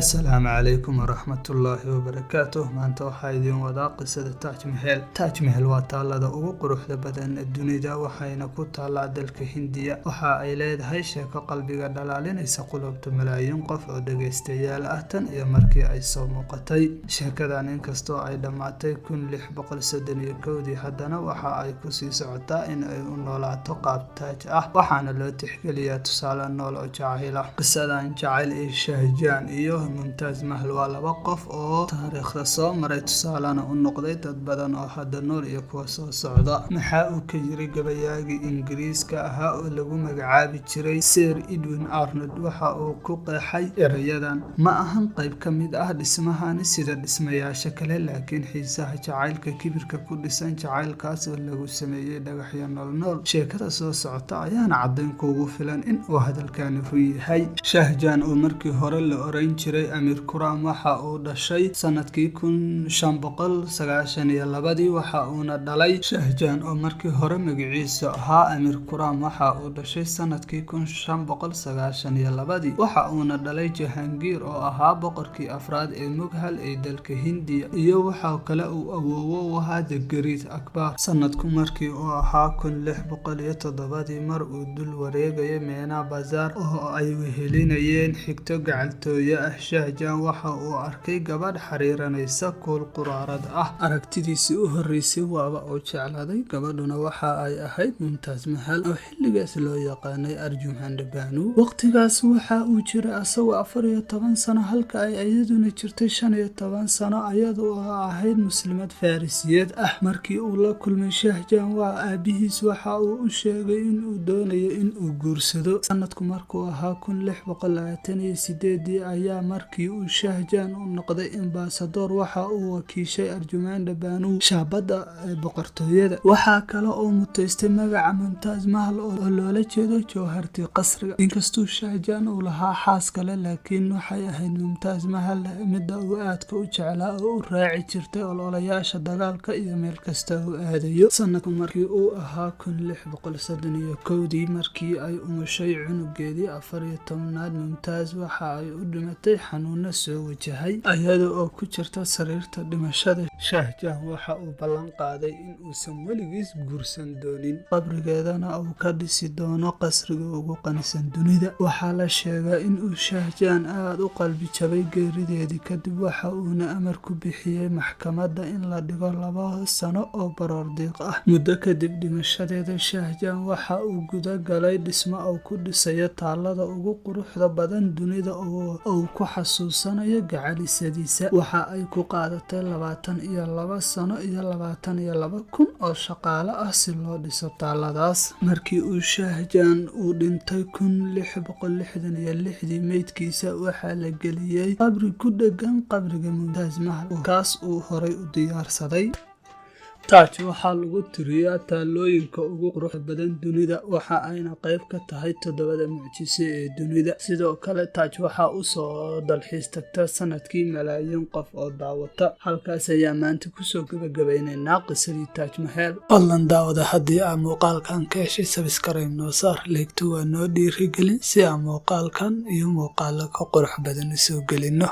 السلام عليكم ورحمة الله وبركاته. maanta waxaa idin wadaa qisada Taj Mahal. Taj Mahal waa taalada ugu quruxda badan dunida waxayna ku taalaa dalka Hindiya. Waxa ay leedahay sheeko qalbiga dhalaalinaysa qulubta malaayiin qof oo dhageystayaal ah tan iyo markii ay soo muuqatay. Sheekadan inkastoo ay dhamaatay 1631 haddana waxa ay ku sii socotaa in ay u noolaato qaab taaj ah waxaana loo tixgeliyaa tusaale nool oo jacayl ah. Qisadan jacayl ee Shah Jahan iyo Mumtaz Mahal waa laba qof oo taariikhda soo maray tusaalena u noqday dad badan oo hadda nool iyo kuwa soo socda. Maxaa uu ka yiri gabayaagii Ingiriiska ahaa oo lagu magacaabi jiray Sir Edwin Arnold waxa uu ku qeexay erayadan: ma ahan qayb ka mid ah dhismahani sida dhismayaasha kale laakiin xiisaha jacaylka kibirka ku dhisan jacaylkaas oo lagu sameeyay dhagaxyo nool. Sheekada soo socota ayaana caddayn kuugu filan in uu hadalkani run yahay. Shah Jahan oo markii hore la oran jiray Amir Khurram waxa uu dhashay sanadkii 1592 waxa uuna dhalay Shah Jahan oo markii hore magaciisa ahaa Amir Khurram waxa uu dhashay sanadkii 1592 waxa uuna dhalay Jahangir oo ahaa boqorkii afraad ee Mughal ee dalka Hindiya iyo waxa kale uu awoowo u ahaa The Great Akbar. sanadku markii uu ahaa 1607 mar uu dul wareegay Meena Bazaar oo ay wehelinayeen xigto gacaltooyo ah. Shah Jahan waxa uu arkay gabadh xariiranaysa kuul quraarad ah. aragtidiisii u horeysay waaba uu jeclaaday. gabadhuna waxa ay ahayd Mumtaz Mahal oo xilligaas loo yaqaanay Arjuman Banu. waqtigaas waxa uu jiray asagoo 14 sano halka ay iyaduna jirtay 15 sano iyadoo ahayd muslimad Farisiyeed ah. markii uu la kulmay Shah Jahan waa aabihiis waxa uu u sheegay in uu doonayo in uu guursado. sanadku markuu ahaa 1628 ayaa markii uu Shah Jahan u noqday ambassador waxa uu wakiishay Arjuman Banu shaabada boqortooyada. waxa kale oo mutaystay magaca Mumtaz Mahal oo loola jeedo jawhartii qasriga. inkastoo Shah Jahan uu lahaa xaas kale laakiin waxay ahayd Mumtaz Mahal midda uu aadka u jeclaa oo u raaci jirtay ololayaasha dagaalka iyo meel kasta uu aadayo. sanadku markii uu ahaa 1631 markii ay umushay cunugeedii 14aad Mumtaz waxa ay u dhimatay xanuun soo wajahay iyada oo ku jirta sariirta dhimashada. Shah Jahan waxa uu ballan qaaday in uusan weligiis guursan doonin qabrigeedana uu ka dhisi doono qasriga ugu qanisan dunida. waxaa la sheegaa in uu Shah Jahan aad u qalbi jabay geerideedii kadib waxa uuna amar ku bixiyay maxkamadda in la dhigo 2 sano oo baroor diiq ah. muddo kadib dhimashadeeda Shah Jahan waxa uu guda galay dhismo uu ku dhisayo taalada ugu quruxda badan dunida oo uu ku xasuusanayo gacalisadiisa. waxa ay ku qaadatay 22 sano iyo 22,000 oo shaqaale ah si loo dhiso taaladaas. markii uu Shah Jahan uu dhintay 1666 meydkiisa waxaa la geliyay qabri ku dhagan qabriga Mumtaz Mahal kaas uu horay u diyaarsaday. Taj waxaa lagu tiriyaa taalooyinka ugu quruxda badan dunida waxa ayna qayb ka tahay 7 mucjiso ee dunida. sidoo kale Taj waxa uu soo dalxiis tagta sanadkii malaayiin qof oo daawata. halkaas ayaa maanta kusoo gabagabaynaynaa qisadii Taj Mahal. fadlan daawada haddii aad muuqaalkan ka heshay subscribe noo saar, leegto waa noo dhiirigelin si aan muuqaalkan iyo muuqaalo ka qurux badan u soo gelino.